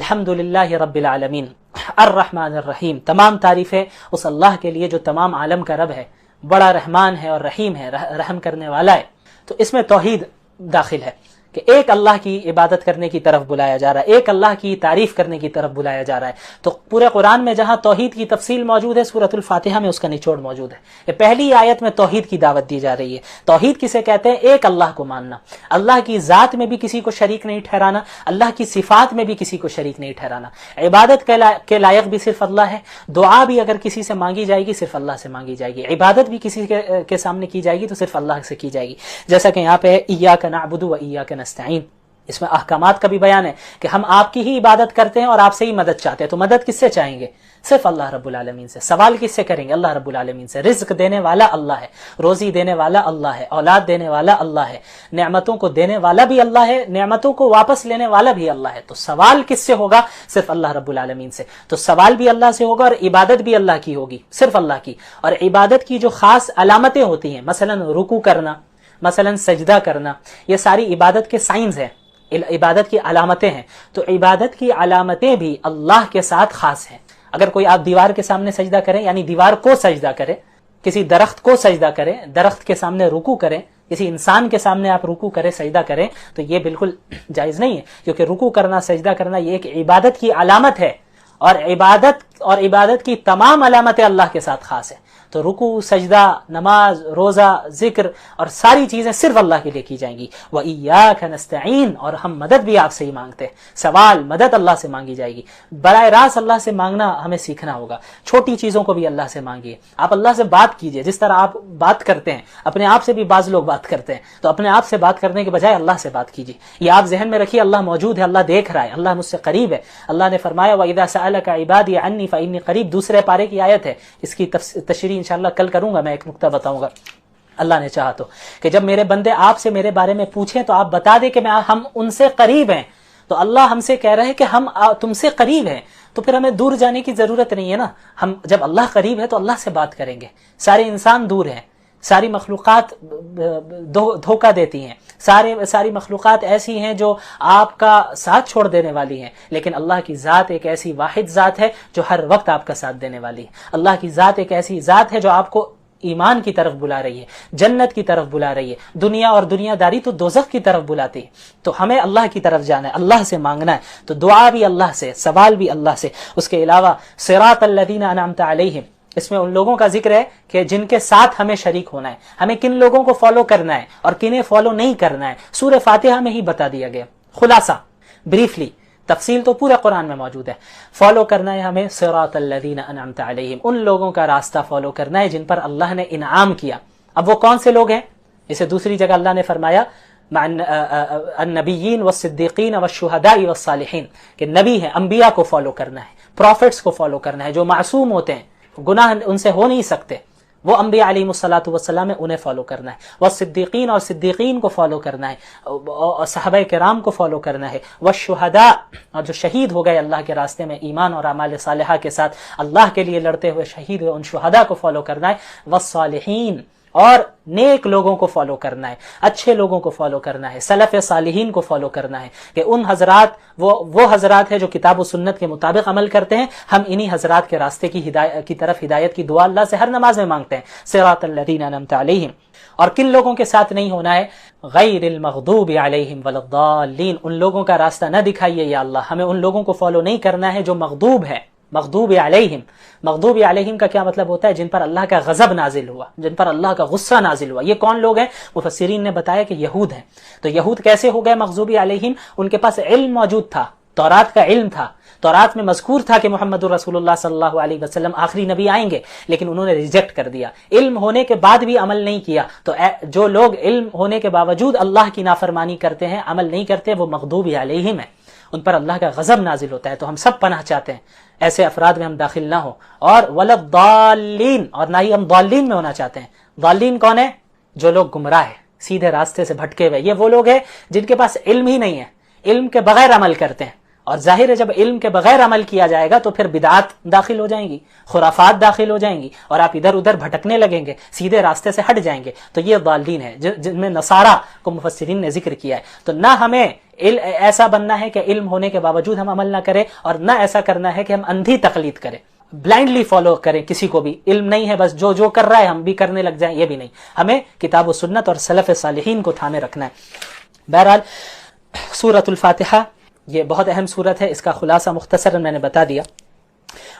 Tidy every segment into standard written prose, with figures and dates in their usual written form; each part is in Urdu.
الحمدللہ رب العالمین الرحمن الرحیم، تمام تعریفیں اس اللہ کے لیے جو تمام عالم کا رب ہے، بڑا رحمان ہے اور رحیم ہے، رحم کرنے والا ہے۔ تو اس میں توحید داخل ہے کہ ایک اللہ کی عبادت کرنے کی طرف بلایا جا رہا ہے، ایک اللہ کی تعریف کرنے کی طرف بلایا جا رہا ہے۔ تو پورے قرآن میں جہاں توحید کی تفصیل موجود ہے، سورۃ الفاتحہ میں اس کا نچوڑ موجود ہے۔ یہ پہلی آیت میں توحید کی دعوت دی جا رہی ہے۔ توحید کسے کہتے ہیں؟ ایک اللہ کو ماننا، اللہ کی ذات میں بھی کسی کو شریک نہیں ٹھہرانا، اللہ کی صفات میں بھی کسی کو شریک نہیں ٹھہرانا۔ عبادت کے لائق بھی صرف اللہ ہے، دعا بھی اگر کسی سے مانگی جائے گی صرف اللہ سے مانگی جائے گی، عبادت بھی کسی کے سامنے کی جائے گی تو صرف اللہ سے کی جائے گی۔ جیسا کہ یہاں پہ ہے ایاک نعبد و ایاک نستعین، اس میں احکامات کا بھی بیان ہے کہ ہم آپ کی ہی عبادت کرتے ہیں اور آپ سے ہی مدد چاہتے ہیں۔ تو مدد کس سے چاہیں گے؟ صرف اللہ رب العالمین سے۔ سوال کس سے کریں گے؟ اللہ رب العالمین سے۔ رزق دینے والا اللہ ہے، روزی دینے والا اللہ ہے، اولاد دینے والا اللہ ہے، نعمتوں کو دینے والا بھی اللہ ہے، نعمتوں کو واپس لینے والا بھی اللہ ہے۔ تو سوال کس سے ہوگا؟ صرف اللہ رب العالمین سے۔ تو سوال بھی اللہ سے ہوگا اور عبادت بھی اللہ کی ہوگی، صرف اللہ کی۔ اور عبادت کی جو خاص علامتیں ہوتی ہیں، مثلا رکوع کرنا، مثلا سجدہ کرنا، یہ ساری عبادت کے سائنز ہیں، عبادت کی علامتیں ہیں۔ تو عبادت کی علامتیں بھی اللہ کے ساتھ خاص ہیں۔ اگر کوئی آپ دیوار کے سامنے سجدہ کریں، یعنی دیوار کو سجدہ کریں، کسی درخت کو سجدہ کریں، درخت کے سامنے رکوع کریں، کسی انسان کے سامنے آپ رکوع کریں، سجدہ کریں، تو یہ بالکل جائز نہیں ہے، کیونکہ رکوع کرنا، سجدہ کرنا یہ ایک عبادت کی علامت ہے، اور عبادت کی تمام علامتیں اللہ کے ساتھ خاص ہیں۔ تو رکوع، سجدہ، نماز، روزہ، ذکر اور ساری چیزیں صرف اللہ کے لیے کی جائیں گی۔ وَإِيَّاكَ نَسْتَعِينُ، اور ہم مدد بھی آپ سے ہی مانگتے ہیں۔ سوال، مدد اللہ سے مانگی جائے گی۔ براہ راست اللہ سے مانگنا ہمیں سیکھنا ہوگا۔ چھوٹی چیزوں کو بھی اللہ سے مانگیے۔ آپ اللہ سے بات کیجئے، جس طرح آپ بات کرتے ہیں، اپنے آپ سے بھی بعض لوگ بات کرتے ہیں، تو اپنے آپ سے بات کرنے کے بجائے اللہ سے بات کیجئے۔ یہ آپ ذہن میں رکھیے، اللہ موجود ہے، اللہ دیکھ رہا ہے، اللہ مجھ سے قریب ہے۔ اللہ نے فرمایا وَإِذَا سَأَلَكَ عِبَادِي عَنِّي فَإِنِّي قَرِيب، دوسرے پارے کی آیت ہے، اس کی تشریح انشاءاللہ کل کروں گا، میں ایک نکتہ بتاؤں گا اللہ نے چاہا تو، کہ جب میرے بندے آپ سے میرے بارے میں پوچھیں تو آپ بتا دیں کہ ہم ان سے قریب ہیں۔ تو اللہ ہم سے کہہ رہے ہیں کہ ہم تم سے قریب ہیں، تو پھر ہمیں دور جانے کی ضرورت نہیں ہے نا۔ ہم جب اللہ قریب ہے تو اللہ سے بات کریں گے۔ سارے انسان دور ہیں، ساری مخلوقات دھوکہ دیتی ہیں، ساری مخلوقات ایسی ہیں جو آپ کا ساتھ چھوڑ دینے والی ہیں، لیکن اللہ کی ذات ایک ایسی واحد ذات ہے جو ہر وقت آپ کا ساتھ دینے والی ہے۔ اللہ کی ذات ایک ایسی ذات ہے جو آپ کو ایمان کی طرف بلا رہی ہے، جنت کی طرف بلا رہی ہے۔ دنیا اور دنیا داری تو دوزخ کی طرف بلاتی ہے۔ تو ہمیں اللہ کی طرف جانا ہے، اللہ سے مانگنا ہے۔ تو دعا بھی اللہ سے، سوال بھی اللہ سے۔ اس کے علاوہ صراط الذین انعمت علیہم، اس میں ان لوگوں کا ذکر ہے کہ جن کے ساتھ ہمیں شریک ہونا ہے، ہمیں کن لوگوں کو فالو کرنا ہے اور کنہیں فالو نہیں کرنا ہے، سورہ فاتحہ میں ہی بتا دیا گیا، خلاصہ بریفلی۔ تفصیل تو پورے قرآن میں موجود ہے۔ فالو کرنا ہے ہمیں صراط الذین انعمت علیہم، ان لوگوں کا راستہ فالو کرنا ہے جن پر اللہ نے انعام کیا۔ اب وہ کون سے لوگ ہیں؟ اسے دوسری جگہ اللہ نے فرمایا النبیین والصدیقین والشہداء والصالحین، کہ نبی ہیں، انبیاء کو فالو کرنا ہے، پروفٹس کو فالو کرنا ہے، جو معصوم ہوتے ہیں، گناہ ان سے ہو نہیں سکتے، وہ انبیاء علیہ الصلوۃ والسلام ہے، انہیں فالو کرنا ہے۔ والصدیقین، اور صدیقین کو فالو کرنا ہے، اور صحابہ کرام کو فالو کرنا ہے۔ والشہداء، اور جو شہید ہو گئے اللہ کے راستے میں ایمان اور اعمال صالحہ کے ساتھ، اللہ کے لیے لڑتے ہوئے شہید ہوئے، ان شہداء کو فالو کرنا ہے۔ والصالحین، اور نیک لوگوں کو فالو کرنا ہے، اچھے لوگوں کو فالو کرنا ہے، سلف صالحین کو فالو کرنا ہے، کہ ان حضرات وہ حضرات ہیں جو کتاب و سنت کے مطابق عمل کرتے ہیں، ہم انہی حضرات کے راستے کی طرف ہدایت کی دعا اللہ سے ہر نماز میں مانگتے ہیں، صراط الذین انعمت علیہم۔ اور کن لوگوں کے ساتھ نہیں ہونا ہے؟ غیر المغضوب علیہم ولا الضالین، ان لوگوں کا راستہ نہ دکھائیے یا اللہ، ہمیں ان لوگوں کو فالو نہیں کرنا ہے جو مغضوب ہے۔ مغضوب علیہم، مغضوب علیہم کا کیا مطلب ہوتا ہے؟ جن پر اللہ کا غضب نازل ہوا، جن پر اللہ کا غصہ نازل ہوا۔ یہ کون لوگ ہیں؟ مفسرین نے بتایا کہ یہود ہیں۔ تو یہود کیسے ہو گئے مغضوب علیہم؟ ان کے پاس علم موجود تھا، تورات کا علم تھا، تورات میں مذکور تھا کہ محمد رسول اللہ صلی اللہ علیہ وسلم آخری نبی آئیں گے، لیکن انہوں نے ریجیکٹ کر دیا، علم ہونے کے بعد بھی عمل نہیں کیا۔ تو جو لوگ علم ہونے کے باوجود اللہ کی نافرمانی کرتے ہیں، عمل نہیں کرتے، وہ مغضوب علیہم ہیں، ان پر اللہ کا غضب نازل ہوتا ہے۔ تو ہم سب پناہ چاہتے ہیں ایسے افراد میں ہم داخل نہ ہو، اور ولا الضالین، اور نہ ہی ہم ضالین میں ہونا چاہتے ہیں۔ ضالین کون ہے؟ جو لوگ گمراہ ہیں، سیدھے راستے سے بھٹکے ہوئے، یہ وہ لوگ ہیں جن کے پاس علم ہی نہیں ہے، علم کے بغیر عمل کرتے ہیں، اور ظاہر ہے جب علم کے بغیر عمل کیا جائے گا تو پھر بدعات داخل ہو جائیں گی، خرافات داخل ہو جائیں گی، اور آپ ادھر ادھر بھٹکنے لگیں گے، سیدھے راستے سے ہٹ جائیں گے. تو یہ ضالین ہے جن میں نصارہ کو مفسرین نے ذکر کیا ہے. تو نہ ہمیں ایسا بننا ہے کہ علم ہونے کے باوجود ہم عمل نہ کریں، اور نہ ایسا کرنا ہے کہ ہم اندھی تقلید کریں، بلائنڈلی فالو کریں کسی کو بھی. علم نہیں ہے بس جو کر رہا ہے ہم بھی کرنے لگ جائیں، یہ بھی نہیں. ہمیں کتاب و سنت اور سلف صالحین کو تھامے رکھنا ہے. بہرحال سورۃ الفاتحہ یہ بہت اہم سورت ہے، اس کا خلاصہ مختصراً میں نے بتا دیا.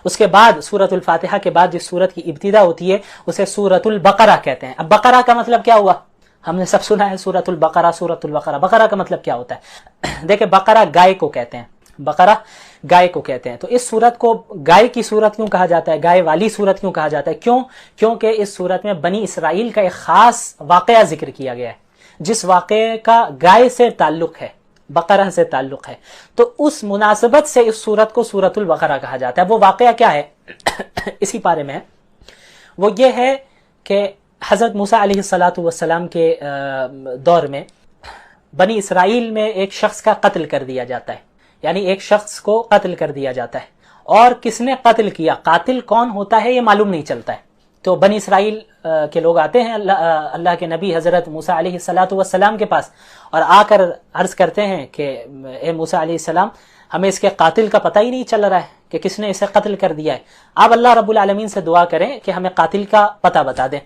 اس کے بعد سورۃ الفاتحہ کے بعد جس سورت کی ابتدا ہوتی ہے اسے سورۃ البقرہ کہتے ہیں. اب بقرہ کا مطلب کیا ہوا؟ ہم نے سب سنا ہے سورۃ البقرہ، سورۃ البقرہ. بقرہ کا مطلب کیا ہوتا ہے؟ دیکھیں بقرہ گائے کو کہتے ہیں، بقرہ گائے کو کہتے ہیں. تو اس سورت کو گائے کی سورت کیوں کہا جاتا ہے، گائے والی سورت کیوں کہا جاتا ہے؟ کیونکہ اس سورت میں بنی اسرائیل کا ایک خاص واقعہ ذکر کیا گیا ہے، جس واقعے کا گائے سے تعلق ہے، بقرہ سے تعلق ہے. تو اس مناسبت سے اس سورت کو سورۃ البقرہ کہا جاتا ہے. وہ واقعہ کیا ہے؟ اسی پارے میں ہے. وہ یہ ہے کہ حضرت موسیٰ علیہ السلام کے دور میں بنی اسرائیل میں ایک شخص کا قتل کر دیا جاتا ہے، یعنی ایک شخص کو قتل کر دیا جاتا ہے. اور کس نے قتل کیا، قاتل کون ہوتا ہے یہ معلوم نہیں چلتا ہے. تو بنی اسرائیل کے لوگ آتے ہیں اللہ کے نبی حضرت موسیٰ علیہ السلام کے پاس، اور آ کر عرض کرتے ہیں کہ اے موسیٰ علیہ السلام، ہمیں اس کے قاتل کا پتہ ہی نہیں چل رہا ہے کہ کس نے اسے قتل کر دیا ہے. آپ اللہ رب العالمین سے دعا کریں کہ ہمیں قاتل کا پتہ بتا دیں.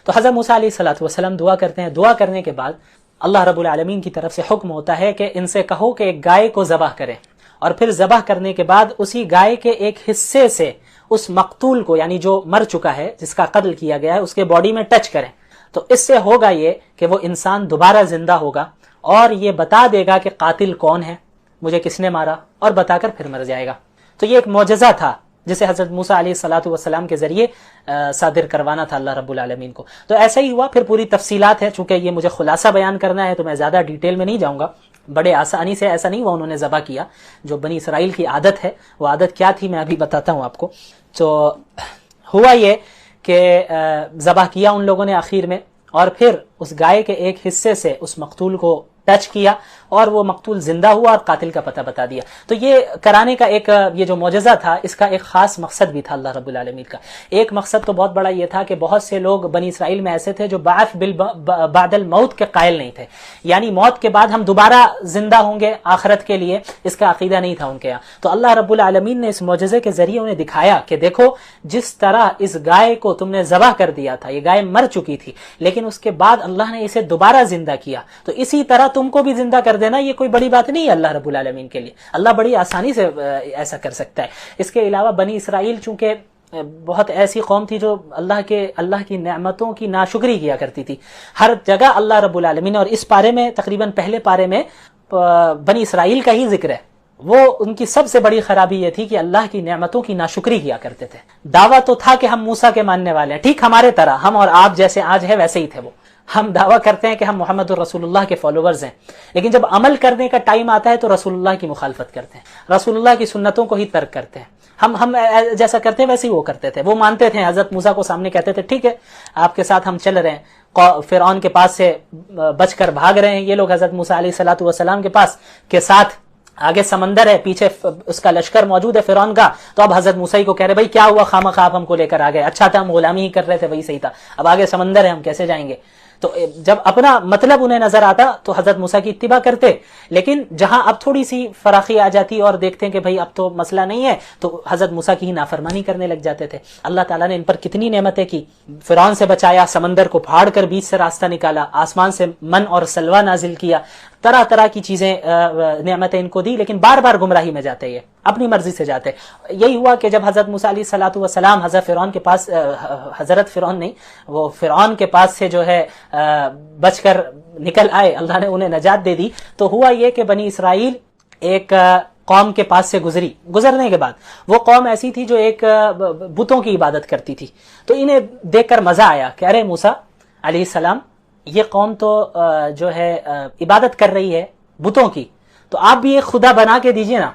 تو حضرت موسیٰ علیہ السلام دعا کرتے ہیں. دعا کرنے کے بعد اللہ رب العالمین کی طرف سے حکم ہوتا ہے کہ ان سے کہو کہ ایک گائے کو ذبح کریں، اور پھر ذبح کرنے کے بعد اسی گائے کے ایک حصے سے اس مقتول کو، یعنی جو مر چکا ہے، جس کا قتل کیا گیا ہے، اس کے باڈی میں ٹچ کریں. تو اس سے ہوگا یہ کہ وہ انسان دوبارہ زندہ ہوگا اور یہ بتا دے گا کہ قاتل کون ہے، مجھے کس نے مارا، اور بتا کر پھر مر جائے گا. تو یہ ایک معجزہ تھا جسے حضرت موسیٰ علیہ السلام کے ذریعے صادر کروانا تھا اللہ رب العالمین کو. تو ایسا ہی ہوا. پھر پوری تفصیلات ہے، چونکہ یہ مجھے خلاصہ بیان کرنا ہے تو میں زیادہ ڈیٹیل میں نہیں جاؤں گا. بڑے آسانی سے ایسا نہیں ہوا انہوں نے ذبح کیا، جو بنی اسرائیل کی عادت ہے وہ عادت کیا تھی میں ابھی بتاتا ہوں آپ کو. تو ہوا یہ کہ ذبح کیا ان لوگوں نے آخر میں، اور پھر اس گائے کے ایک حصے سے اس مقتول کو ٹچ کیا اور وہ مقتول زندہ ہوا اور قاتل کا پتہ بتا دیا. تو یہ کرانے کا ایک یہ جو معجزہ تھا، اس کا ایک خاص مقصد بھی تھا اللہ رب العالمین کا. ایک مقصد تو بہت بڑا یہ تھا کہ بہت سے لوگ بنی اسرائیل میں ایسے تھے جو بعث بعد الموت کے قائل نہیں تھے، یعنی موت کے بعد ہم دوبارہ زندہ ہوں گے آخرت کے لیے، اس کا عقیدہ نہیں تھا ان کے یہاں. تو اللہ رب العالمین نے اس معجزے کے ذریعے انہیں دکھایا کہ دیکھو جس طرح اس گائے کو تم نے ذبح کر دیا تھا، یہ گائے مر چکی تھی، لیکن اس کے بعد اللہ نے اسے دوبارہ زندہ کیا، تو اسی طرح تم کو بھی زندہ کر دینا یہ کوئی بڑی بات نہیں ہے اللہ رب العالمین کے لیے. اللہ بڑی آسانی سے ایسا کر سکتا ہے. اس کے علاوہ بنی اسرائیل چونکہ بہت ایسی قوم تھی جو اللہ کی نعمتوں کی ناشکری کیا کرتی تھی. ہر جگہ اللہ رب العالمین، اور اس پارے میں تقریباً پہلے پارے میں بنی اسرائیل کا ہی ذکر ہے. وہ ان کی سب سے بڑی خرابی یہ تھی کہ اللہ کی نعمتوں کی ناشکری کیا کرتے تھے. دعویٰ تو تھا کہ ہم موسیٰ کے ماننے والے ہیں، ٹھیک ہمارے طرح، ہم اور آپ جیسے آج ہے ویسے ہی تھے. وہ ہم دعویٰ کرتے ہیں کہ ہم محمد الرسول اللہ کے فالوورز ہیں، لیکن جب عمل کرنے کا ٹائم آتا ہے تو رسول اللہ کی مخالفت کرتے ہیں، رسول اللہ کی سنتوں کو ہی ترک کرتے ہیں. ہم جیسا کرتے ہیں ویسے ہی وہ کرتے تھے. وہ مانتے تھے، حضرت موسیٰ کو سامنے کہتے تھے ٹھیک ہے آپ کے ساتھ ہم چل رہے ہیں، فرعون کے پاس سے بچ کر بھاگ رہے ہیں یہ لوگ حضرت موسیٰ علیہ السلام کے پاس کے ساتھ، آگے سمندر ہے، پیچھے اس کا لشکر موجود ہے فرعون کا. تو اب حضرت موسیٰ کو کہہ رہے بھائی کیا ہوا، خامخواہ آپ ہم کو لے کر آ گئے، اچھا تھا ہم غلامی ہی کر رہے تھے، وہی صحیح تھا، اب آگے سمندر ہے ہم کیسے جائیں گے. تو جب اپنا مطلب انہیں نظر آتا تو حضرت موسیٰ کی اتباع کرتے، لیکن جہاں اب تھوڑی سی فراخی آ جاتی اور دیکھتے ہیں کہ بھائی اب تو مسئلہ نہیں ہے تو حضرت موسیٰ کی ہی نافرمانی کرنے لگ جاتے تھے. اللہ تعالیٰ نے ان پر کتنی نعمتیں کی، فرعون سے بچایا، سمندر کو پھاڑ کر بیچ سے راستہ نکالا، آسمان سے من اور سلوہ نازل کیا، طرح طرح کی چیزیں نعمتیں ان کو دی، لیکن بار بار گمراہی میں جاتے یہ اپنی مرضی سے جاتے. یہی ہوا کہ جب حضرت موسیٰ علیہ السلام حضرت فرعون نہیں وہ فرعون کے پاس سے جو ہے بچ کر نکل آئے، اللہ نے انہیں نجات دے دی. تو ہوا یہ کہ بنی اسرائیل ایک قوم کے پاس سے گزرنے کے بعد وہ قوم ایسی تھی جو ایک بتوں کی عبادت کرتی تھی. تو انہیں دیکھ کر مزہ آیا کہ ارے موسیٰ علیہ السلام یہ قوم تو جو ہے عبادت کر رہی ہے بتوں کی، تو آپ بھی ایک خدا بنا کے دیجئے نا،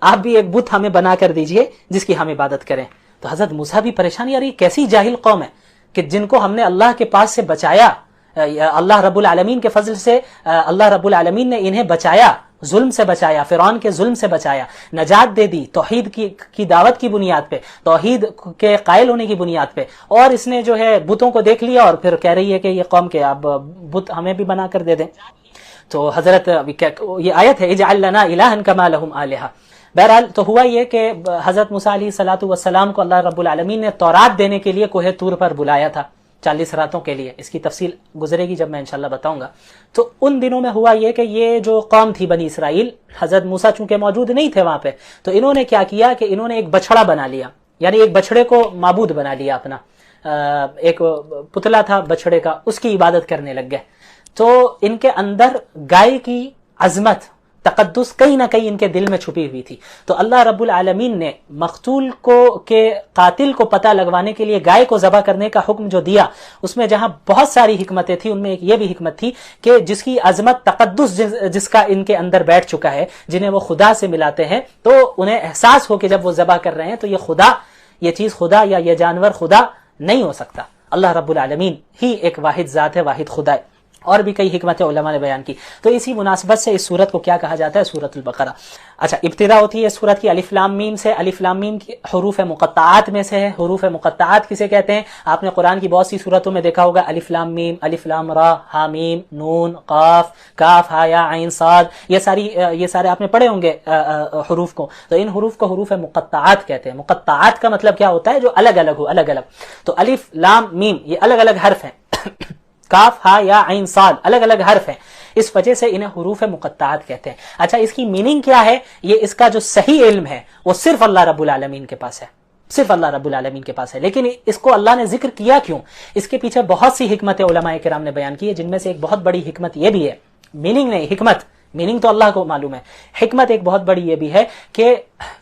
آپ بھی ایک بت ہمیں بنا کر دیجئے جس کی ہم عبادت کریں. تو حضرت موسیٰ بھی پریشانی، یار یہ کیسی جاہل قوم ہے کہ جن کو ہم نے اللہ کے پاس سے بچایا، اللہ رب العالمین کے فضل سے اللہ رب العالمین نے انہیں بچایا ظلم سے بچایا، فرعون کے ظلم سے بچایا، نجات دے دی توحید کی دعوت کی بنیاد پہ، توحید کے قائل ہونے کی بنیاد پہ، اور اس نے جو ہے بتوں کو دیکھ لیا اور پھر کہہ رہی ہے کہ یہ قوم کے اب بت ہمیں بھی بنا کر دے دیں. تو حضرت یہ آیت ہے اجعل لنا الہا کما لہم آلہہ. بہرحال تو ہوا یہ کہ حضرت موسیٰ علیہ الصلوۃ والسلام کو اللہ رب العالمین نے تورات دینے کے لیے کوہ طور پر بلایا تھا 40 راتوں کے لیے. اس کی تفصیل گزرے گی جب میں انشاءاللہ بتاؤں گا. تو ان دنوں میں ہوا یہ کہ یہ جو قوم تھی بنی اسرائیل، حضرت موسیٰ چونکہ موجود نہیں تھے وہاں پہ، تو انہوں نے کیا کیا کہ انہوں نے ایک بچڑا بنا لیا، یعنی ایک بچڑے کو معبود بنا لیا اپنا، ایک پتلا تھا بچڑے کا، اس کی عبادت کرنے لگ گئے. تو ان کے اندر گائے کی عظمت، تقدس کہیں نہ کہیں ان کے دل میں چھپی ہوئی تھی. تو اللہ رب العالمین نے مقتول کے قاتل کو پتہ لگوانے کے لیے گائے کو ذبح کرنے کا حکم جو دیا، اس میں جہاں بہت ساری حکمتیں تھیں، ان میں ایک یہ بھی حکمت تھی کہ جس کی عظمت، تقدس جس کا ان کے اندر بیٹھ چکا ہے، جنہیں وہ خدا سے ملاتے ہیں، تو انہیں احساس ہو کہ جب وہ ذبح کر رہے ہیں تو یہ چیز خدا یا یہ جانور خدا نہیں ہو سکتا. اللہ رب العالمین ہی ایک واحد ذات ہے، واحد خدا ہے. اور بھی کئی حکمتیں علماء نے بیان کی. تو اسی مناسبت سے اس سورت کو کیا کہا جاتا ہے؟ سورۃ البقرہ. اچھا، ابتدا ہوتی ہے سورت کی الف لام میم سے. الف لام میم کی حروف مقطعات میں سے ہے. حروف مقطعات کسے کہتے ہیں؟ آپ نے قرآن کی بہت سی سورتوں میں دیکھا ہوگا الف لام میم، الف لام را، ہا میم، نون، قاف، کاف، ہا یا عین صاد، یہ سارے آپ نے پڑھے ہوں گے حروف کو. تو ان حروف کو حروف مقطعات کہتے ہیں. مقطعات کا مطلب کیا ہوتا ہے؟ جو الگ الگ ہو، الگ الگ. تو الف لام میم یہ الگ الگ حرف ہیں. کاف، ہا یا عین صاد الگ الگ حرف ہیں، اس وجہ سے انہیں حروف مقطعات کہتے ہیں. اچھا، اس کی میننگ کیا ہے؟ یہ اس کا جو صحیح علم ہے وہ صرف اللہ رب العالمین کے پاس ہے، صرف اللہ رب العالمین کے پاس ہے. لیکن اس کو اللہ نے ذکر کیا کیوں؟ اس کے پیچھے بہت سی حکمتیں علماء کرام نے بیان کی ہے، جن میں سے ایک بہت بڑی حکمت یہ بھی ہے، میننگ نہیں، حکمت. میننگ تو اللہ کو معلوم ہے، حکمت ایک بہت بڑی یہ بھی ہے کہ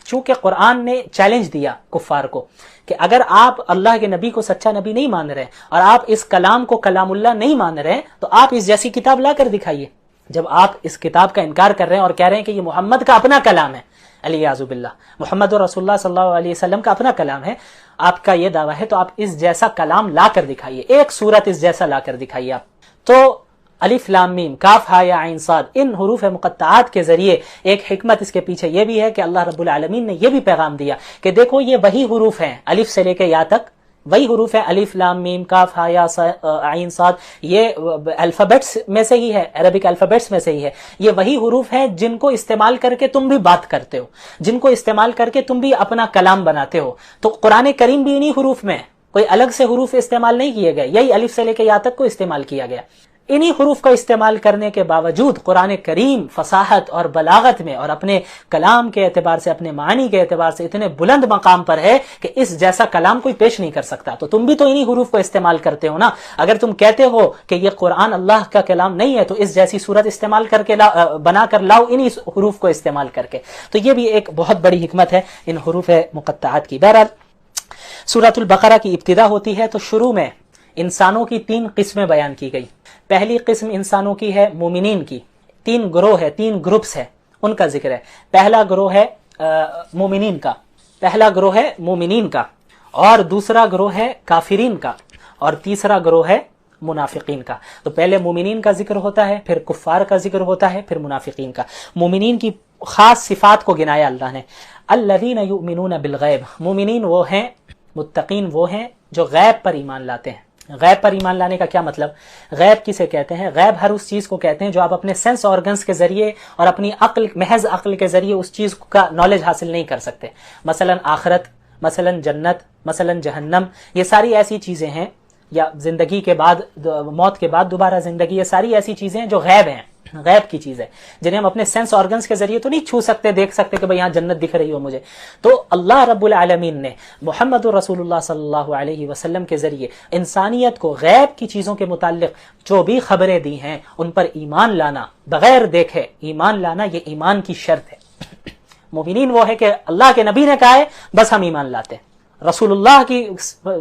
چونکہ قرآن نے چیلنج دیا کفار کو کہ اگر آپ اللہ کے نبی کو سچا نبی نہیں مان رہے اور آپ اس کلام کو کلام اللہ نہیں مان رہے، تو آپ اس جیسی کتاب لا کر دکھائیے. جب آپ اس کتاب کا انکار کر رہے ہیں اور کہہ رہے ہیں کہ یہ محمد کا اپنا کلام ہے، علیہ باللہ، محمد رسول اللہ صلی اللہ علیہ وسلم کا اپنا کلام ہے، آپ کا یہ دعویٰ ہے، تو آپ اس جیسا کلام لا کر دکھائیے، ایک سورت اس جیسا لا کر دکھائیے آپ. تو الف لام میم، کاف، ہا یا عین صاد، ان حروف مقطعات کے ذریعے ایک حکمت اس کے پیچھے یہ بھی ہے کہ اللہ رب العالمین نے یہ بھی پیغام دیا کہ دیکھو یہ وہی حروف ہیں، الف سے لے کے یا تک وہی حروف ہیں، الف لام میم کاف ہا یا عین صاد، یہ الفابیٹس میں سے ہی ہے، عربک الفابیٹس میں سے ہی ہے. یہ وہی حروف ہیں جن کو استعمال کر کے تم بھی بات کرتے ہو، جن کو استعمال کر کے تم بھی اپنا کلام بناتے ہو. تو قرآن کریم بھی انہی حروف میں، کوئی الگ سے حروف استعمال نہیں کیے گئے، یہی الف سے لے کے یا تک کو استعمال کیا گیا. انہی حروف کا استعمال کرنے کے باوجود قرآن کریم فصاحت اور بلاغت میں اور اپنے کلام کے اعتبار سے، اپنے معنی کے اعتبار سے اتنے بلند مقام پر ہے کہ اس جیسا کلام کوئی پیش نہیں کر سکتا. تو تم بھی تو انہی حروف کو استعمال کرتے ہو نا. اگر تم کہتے ہو کہ یہ قرآن اللہ کا کلام نہیں ہے تو اس جیسی صورت استعمال کر کے بنا کر لاؤ انہی حروف کو استعمال کر کے. تو یہ بھی ایک بہت بڑی حکمت ہے ان حروف مقطعات کی. بہرحال سورۃ البقرہ کی ابتدا ہوتی ہے تو شروع میں انسانوں کی 3 قسمیں بیان کی گئی. پہلی قسم انسانوں کی ہے مومنین کی. 3 گروہ ہے، 3 گروپس ہے، ان کا ذکر ہے. پہلا گروہ ہے مومنین کا، پہلا گروہ ہے مومنین کا، اور دوسرا گروہ ہے کافرین کا، اور تیسرا گروہ ہے منافقین کا. تو پہلے مومنین کا ذکر ہوتا ہے، پھر کفار کا ذکر ہوتا ہے، پھر منافقین کا. مومنین کی خاص صفات کو گنایا اللہ نے. الذین یؤمنون بالغیب، مومنین وہ ہیں، متقین وہ ہیں جو غیب پر ایمان لاتے ہیں. غیب پر ایمان لانے کا کیا مطلب؟ غیب کسے کہتے ہیں؟ غیب ہر اس چیز کو کہتے ہیں جو آپ اپنے سینس آرگنز کے ذریعے اور اپنی عقل، محض عقل کے ذریعے اس چیز کا نالج حاصل نہیں کر سکتے. مثلا آخرت، مثلا جنت، مثلا جہنم، یہ ساری ایسی چیزیں ہیں، یا زندگی کے بعد، موت کے بعد دوبارہ زندگی، یہ ساری ایسی چیزیں ہیں جو غیب ہیں، غیب کی چیز ہے، جنہیں ہم اپنے سینس آرگنز کے ذریعے تو نہیں چھو سکتے، دیکھ سکتے کہ بھئی یہاں جنت دکھ رہی ہو مجھے. تو اللہ رب العالمین نے محمد رسول اللہ صلی اللہ علیہ وسلم کے ذریعے انسانیت کو غیب کی چیزوں کے متعلق جو بھی خبریں دی ہیں ان پر ایمان لانا، بغیر دیکھے ایمان لانا، یہ ایمان کی شرط ہے. مومنین وہ ہے کہ اللہ کے نبی نے کہا ہے بس ہم ایمان لاتے ہیں. رسول اللہ کی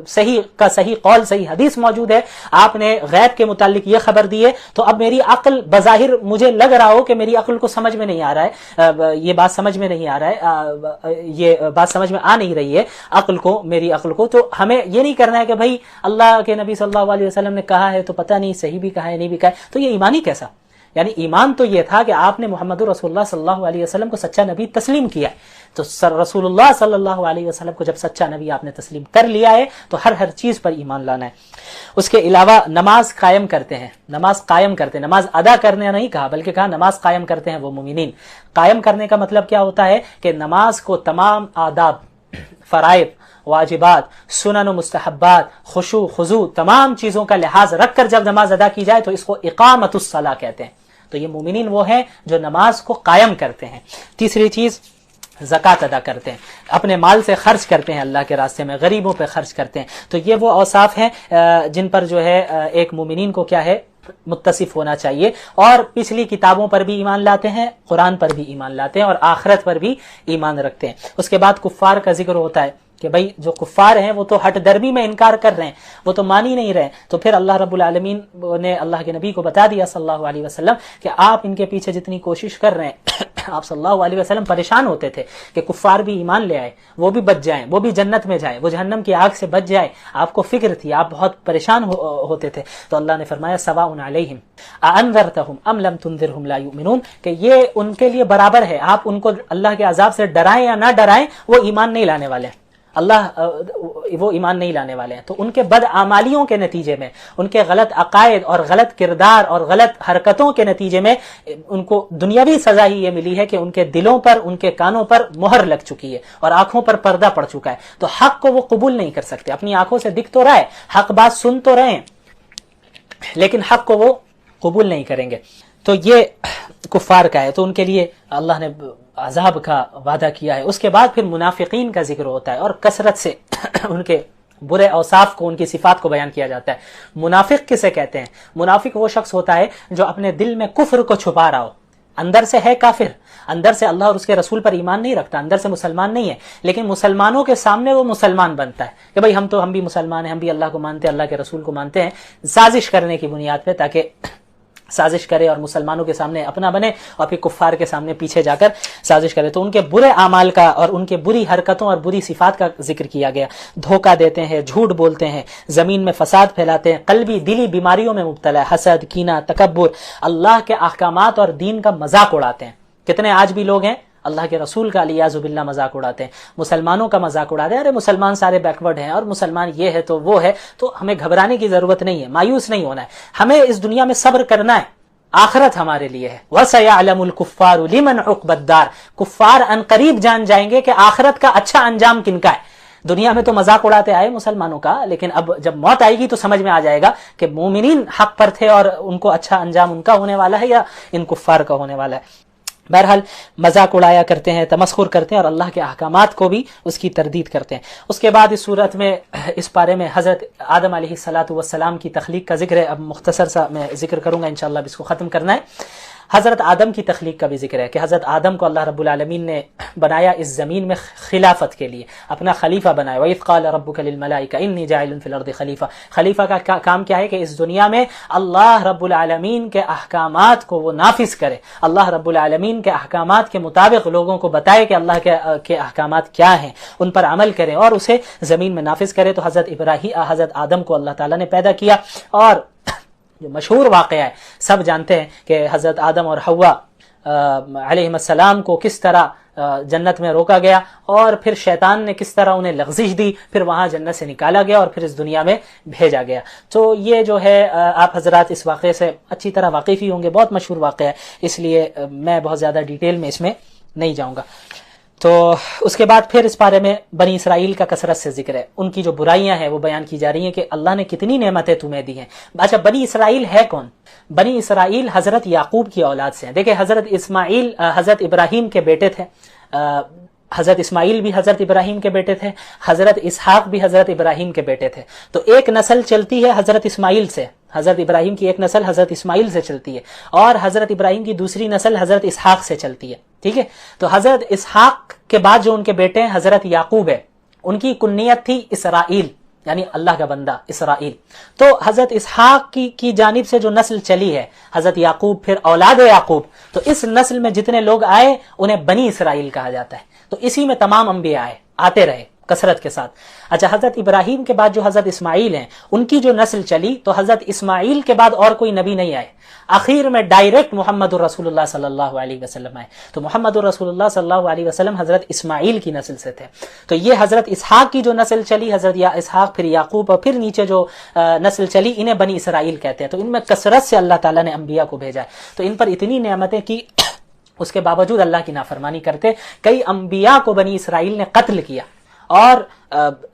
صحیح قول، صحیح حدیث موجود ہے، آپ نے غیب کے متعلق یہ خبر دی ہے، تو اب میری عقل بظاہر مجھے لگ رہا ہو کہ میری عقل کو سمجھ میں نہیں آ رہا ہے، یہ بات سمجھ میں نہیں آ رہا ہے، یہ بات سمجھ میں آ نہیں رہی ہے عقل کو، میری عقل کو. تو ہمیں یہ نہیں کرنا ہے کہ بھائی اللہ کے نبی صلی اللہ علیہ وسلم نے کہا ہے تو پتہ نہیں صحیح بھی کہا ہے نہیں بھی کہا ہے. تو یہ ایمانی کیسا؟ یعنی ایمان تو یہ تھا کہ آپ نے محمد رسول اللہ صلی اللہ علیہ وسلم کو سچا نبی تسلیم کیا ہے، تو رسول اللہ صلی اللہ علیہ وسلم کو جب سچا نبی آپ نے تسلیم کر لیا ہے تو ہر چیز پر ایمان لانا ہے۔ اس کے علاوہ نماز قائم کرتے ہیں، نماز ادا کرنے نہیں کہا بلکہ کہا نماز قائم کرتے ہیں وہ مومنین۔ قائم کرنے کا مطلب کیا ہوتا ہے کہ نماز کو تمام آداب، فرائض، واجبات، سنن و مستحبات، خشوع خضوع، تمام چیزوں کا لحاظ رکھ کر جب نماز ادا کی جائے تو اس کو اقامت الصلاۃ کہتے ہیں۔ تو یہ مومنین وہ ہیں جو نماز کو قائم کرتے ہیں۔ تیسری چیز زکوٰۃ ادا کرتے ہیں، اپنے مال سے خرچ کرتے ہیں، اللہ کے راستے میں غریبوں پہ خرچ کرتے ہیں۔ تو یہ وہ اوصاف ہیں جن پر جو ہے ایک مومنین کو کیا ہے متصف ہونا چاہیے، اور پچھلی کتابوں پر بھی ایمان لاتے ہیں، قرآن پر بھی ایمان لاتے ہیں، اور آخرت پر بھی ایمان رکھتے ہیں۔ اس کے بعد کفار کا ذکر ہوتا ہے کہ بھائی جو کفار ہیں وہ تو ہٹ درمی میں انکار کر رہے ہیں، وہ تو مان ہی نہیں رہے، تو پھر اللہ رب العالمین نے اللہ کے نبی کو بتا دیا صلی اللہ علیہ وسلم کہ آپ ان کے پیچھے جتنی کوشش کر رہے ہیں، آپ صلی اللہ علیہ وسلم پریشان ہوتے تھے کہ کفار بھی ایمان لے آئے، وہ بھی بچ جائیں، وہ بھی جنت میں جائیں، وہ جہنم کی آگ سے بچ جائے، آپ کو فکر تھی، آپ بہت پریشان ہوتے تھے۔ تو اللہ نے فرمایا سواء علیہم اانذرتہم ام لم تنذرہم لا یؤمنون، کہ یہ ان کے لیے برابر ہے، آپ ان کو اللہ کے عذاب سے ڈرائیں یا نہ ڈرائیں، وہ ایمان نہیں لانے والے ہیں، وہ ایمان نہیں لانے والے ہیں۔ تو ان کے بدعمالیوں کے نتیجے میں، ان کے غلط عقائد اور غلط کردار اور غلط حرکتوں کے نتیجے میں ان کو دنیاوی سزا ہی یہ ملی ہے کہ ان کے دلوں پر، ان کے کانوں پر مہر لگ چکی ہے اور آنکھوں پر پردہ پڑ چکا ہے، تو حق کو وہ قبول نہیں کر سکتے۔ اپنی آنکھوں سے دکھ تو رہا ہے، حق بات سن تو رہے ہیں، لیکن حق کو وہ قبول نہیں کریں گے۔ تو یہ کفار کا ہے، تو ان کے لیے اللہ نے عذاب کا وعدہ کیا ہے۔ اس کے بعد پھر منافقین کا ذکر ہوتا ہے اور کثرت سے ان کے برے اوصاف کو، ان کی صفات کو بیان کیا جاتا ہے۔ منافق کسے کہتے ہیں؟ منافق وہ شخص ہوتا ہے جو اپنے دل میں کفر کو چھپا رہا ہو، اندر سے ہے کافر، اندر سے اللہ اور اس کے رسول پر ایمان نہیں رکھتا، اندر سے مسلمان نہیں ہے، لیکن مسلمانوں کے سامنے وہ مسلمان بنتا ہے کہ بھائی ہم بھی مسلمان ہیں، ہم بھی اللہ کو مانتے ہیں، اللہ کے رسول کو مانتے ہیں، سازش کرنے کی بنیاد پہ، تاکہ سازش کرے اور مسلمانوں کے سامنے اپنا بنے اور پھر کفار کے سامنے پیچھے جا کر سازش کرے۔ تو ان کے برے اعمال کا اور ان کے بری حرکتوں اور بری صفات کا ذکر کیا گیا۔ دھوکہ دیتے ہیں، جھوٹ بولتے ہیں، زمین میں فساد پھیلاتے ہیں، قلبی دلی بیماریوں میں مبتلا ہے، حسد، کینہ، تکبر، اللہ کے احکامات اور دین کا مذاق اڑاتے ہیں۔ کتنے آج بھی لوگ ہیں اللہ کے رسول کا علیاذ باللہ مذاق اڑاتے ہیں، مسلمانوں کا مذاق اڑاتے ہیں، ارے مسلمان سارے بیکورڈ ہیں اور مسلمان یہ ہے تو وہ ہے۔ تو ہمیں گھبرانے کی ضرورت نہیں ہے، مایوس نہیں ہونا ہے، ہمیں اس دنیا میں صبر کرنا ہے، آخرت ہمارے لیے ہے۔ وَسَيَعْلَمُ الْكُفَّارُ لِمَنْ عُقْبَى الدَّارِ، کفار ان قریب جان جائیں گے کہ آخرت کا اچھا انجام کن کا ہے۔ دنیا میں تو مذاق اڑاتے آئے مسلمانوں کا، لیکن اب جب موت آئے گی تو سمجھ میں آ جائے گا کہ مومنین حق پر تھے اور ان کو اچھا انجام ان کا ہونے والا ہے یا ان کفار کا ہونے والا ہے۔ بہرحال مذاق اڑایا کرتے ہیں، تمسخر کرتے ہیں اور اللہ کے احکامات کو بھی اس کی تردید کرتے ہیں۔ اس کے بعد اس صورت میں، اس پارے میں حضرت آدم علیہ السلام کی تخلیق کا ذکر ہے۔ اب مختصر سا میں ذکر کروں گا، انشاءاللہ اب اس کو ختم کرنا ہے۔ حضرت آدم کی تخلیق کا بھی ذکر ہے کہ حضرت آدم کو اللہ رب العالمین نے بنایا اس زمین میں خلافت کے لیے، اپنا خلیفہ بنایا۔ وَإِذْ قَالَ رَبُّكَ لِلْمَلَائِكَةِ إِنِّي جَاعِلٌ فِي الْأَرْضِ خلیفہ۔ خلیفہ کا کام کیا ہے کہ اس دنیا میں اللہ رب العالمین کے احکامات کو وہ نافذ کرے، اللہ رب العالمین کے احکامات کے مطابق لوگوں کو بتائے کہ اللہ کے احکامات کیا ہیں، ان پر عمل کرے اور اسے زمین میں نافذ کرے۔ تو حضرت آدم کو اللہ تعالیٰ نے پیدا کیا، اور جو مشہور واقعہ ہے سب جانتے ہیں کہ حضرت آدم اور حوا علیہ السلام کو کس طرح جنت میں روکا گیا اور پھر شیطان نے کس طرح انہیں لغزش دی، پھر وہاں جنت سے نکالا گیا اور پھر اس دنیا میں بھیجا گیا۔ تو یہ جو ہے آپ حضرات اس واقعے سے اچھی طرح واقف ہی ہوں گے، بہت مشہور واقعہ ہے، اس لیے میں بہت زیادہ ڈیٹیل میں اس میں نہیں جاؤں گا۔ تو اس کے بعد پھر اس بارے میں بنی اسرائیل کا کثرت سے ذکر ہے، ان کی جو برائیاں ہیں وہ بیان کی جا رہی ہیں کہ اللہ نے کتنی نعمتیں تمہیں دی ہیں۔ اچھا، بنی اسرائیل ہے کون؟ بنی اسرائیل حضرت یعقوب کی اولاد سے ہیں۔ دیکھیں، حضرت ابراہیم کے بیٹے تھے، حضرت اسماعیل بھی حضرت ابراہیم کے بیٹے تھے، حضرت اسحاق بھی حضرت ابراہیم کے بیٹے تھے۔ تو ایک نسل چلتی ہے حضرت اسماعیل سے، حضرت ابراہیم کی ایک نسل حضرت اسماعیل سے چلتی ہے، اور حضرت ابراہیم کی دوسری نسل حضرت اسحاق سے چلتی ہے، ٹھیک ہے۔ تو حضرت اسحاق کے بعد جو ان کے بیٹے ہیں حضرت یعقوب ہے، ان کی کنیت تھی اسرائیل، یعنی اللہ کا بندہ اسرائیل۔ تو حضرت اسحاق کی جانب سے جو نسل چلی ہے حضرت یعقوب، پھر اولاد یعقوب، تو اس نسل میں جتنے لوگ آئے انہیں بنی اسرائیل کہا جاتا ہے۔ تو اسی میں تمام انبیاء آئے، آتے رہے، کثرت کے ساتھ. اچھا حضرت ابراہیم کے بعد جو حضرت اسماعیل ہیں ان کی جو نسل چلی تو حضرت اسماعیل کے بعد اور کوئی نبی نہیں آئے, آخر میں ڈائریکٹ محمد الرسول اللہ صلی اللہ علیہ وسلم آئے. تو محمد الرسول اللہ صلی اللہ علیہ وسلم حضرت اسماعیل کی نسل سے تھے. تو یہ حضرت اسحاق کی جو نسل چلی, حضرت اسحاق پھر یعقوب اور پھر نیچے جو نسل چلی, انہیں بنی اسرائیل کہتے ہیں. تو ان میں کثرت سے اللہ تعالیٰ نے انبیاء کو بھیجا ہے. تو ان پر اتنی نعمتیں کی, اس کے باوجود اللہ کی نافرمانی کرتے. کئی انبیاء کو بنی اسرائیل نے قتل کیا اور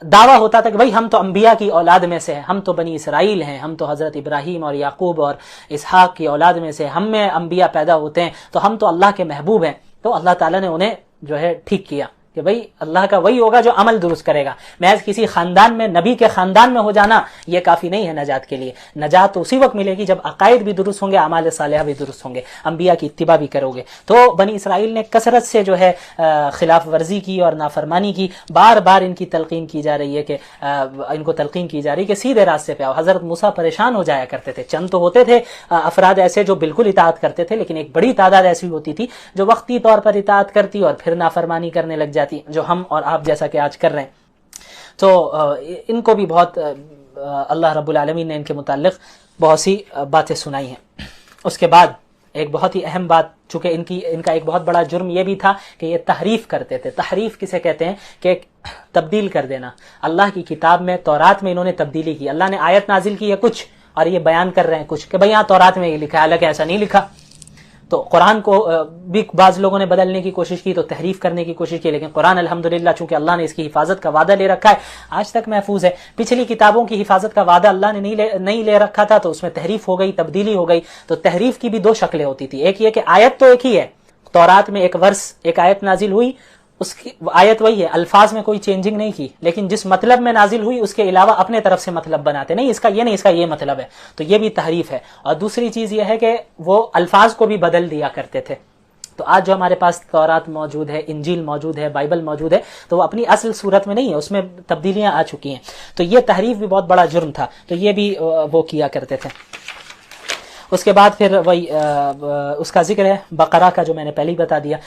دعویٰ ہوتا تھا کہ بھائی ہم تو انبیاء کی اولاد میں سے ہیں, ہم تو بنی اسرائیل ہیں, ہم تو حضرت ابراہیم اور یعقوب اور اسحاق کی اولاد میں سے, ہم میں انبیاء پیدا ہوتے ہیں, تو ہم تو اللہ کے محبوب ہیں. تو اللہ تعالیٰ نے انہیں جو ہے ٹھیک کیا کہ بھئی اللہ کا وہی ہوگا جو عمل درست کرے گا. محض کسی خاندان میں, نبی کے خاندان میں ہو جانا یہ کافی نہیں ہے نجات کے لیے. نجات تو اسی وقت ملے گی جب عقائد بھی درست ہوں گے, اعمال صالحہ بھی درست ہوں گے, انبیاء کی اتباع بھی کرو گے. تو بنی اسرائیل نے کثرت سے جو ہے خلاف ورزی کی اور نافرمانی کی. بار بار ان کی تلقین کی جا رہی ہے کہ ان کو تلقین کی جا رہی ہے کہ سیدھے راستے پہ آؤ. حضرت موسیٰ پریشان ہو جایا کرتے تھے. چند تو ہوتے تھے افراد ایسے جو بالکل اطاعت کرتے تھے, لیکن ایک بڑی تعداد ایسی ہوتی تھی جو وقتی طور پر اطاعت کرتی اور پھر نافرمانی کرنے لگ جاتی, جو ہم اور آپ جیسا کہ آج کر رہے ہیں. تو ان کو بھی بہت اللہ رب العالمین نے ان کے متعلق بہت سی باتیں سنائی ہیں. اس کے بعد ایک بہت ہی اہم بات, چونکہ ان کا ایک بہت بڑا جرم یہ بھی تھا کہ یہ تحریف کرتے تھے. تحریف کسے کہتے ہیں کہ تبدیل کر دینا. اللہ کی کتاب میں تورات میں انہوں نے تبدیلی کی. اللہ نے آیت نازل کی ہے کچھ اور یہ بیان کر رہے ہیں کچھ کہ بھئی یہاں تورات میں یہ لکھا ہے, حالانکہ ایسا نہیں لکھا. تو قرآن کو بھی بعض لوگوں نے بدلنے کی کوشش کی, تو تحریف کرنے کی کوشش کی, لیکن قرآن الحمدللہ چونکہ اللہ نے اس کی حفاظت کا وعدہ لے رکھا ہے آج تک محفوظ ہے. پچھلی کتابوں کی حفاظت کا وعدہ اللہ نے نہیں لے رکھا تھا, تو اس میں تحریف ہو گئی, تبدیلی ہو گئی. تو تحریف کی بھی دو شکلیں ہوتی تھی. ایک یہ کہ آیت تو ایک ہی ہے, تورات میں ایک ورس, ایک آیت نازل ہوئی, اس کی آیت وہی ہے, الفاظ میں کوئی چینجنگ نہیں کی, لیکن جس مطلب میں نازل ہوئی اس کے علاوہ اپنے طرف سے مطلب بناتے, نہیں اس کا یہ نہیں, اس کا یہ مطلب ہے. تو یہ بھی تحریف ہے. اور دوسری چیز یہ ہے کہ وہ الفاظ کو بھی بدل دیا کرتے تھے. تو آج جو ہمارے پاس تورات موجود ہے, انجیل موجود ہے, بائبل موجود ہے, تو وہ اپنی اصل صورت میں نہیں ہے, اس میں تبدیلیاں آ چکی ہیں. تو یہ تحریف بھی بہت بڑا جرم تھا. تو یہ بھی وہ کیا کرتے تھے. اس کے بعد پھر وہی اس کا ذکر ہے بقرہ کا, جو میں نے پہلے ہی بتا دیا.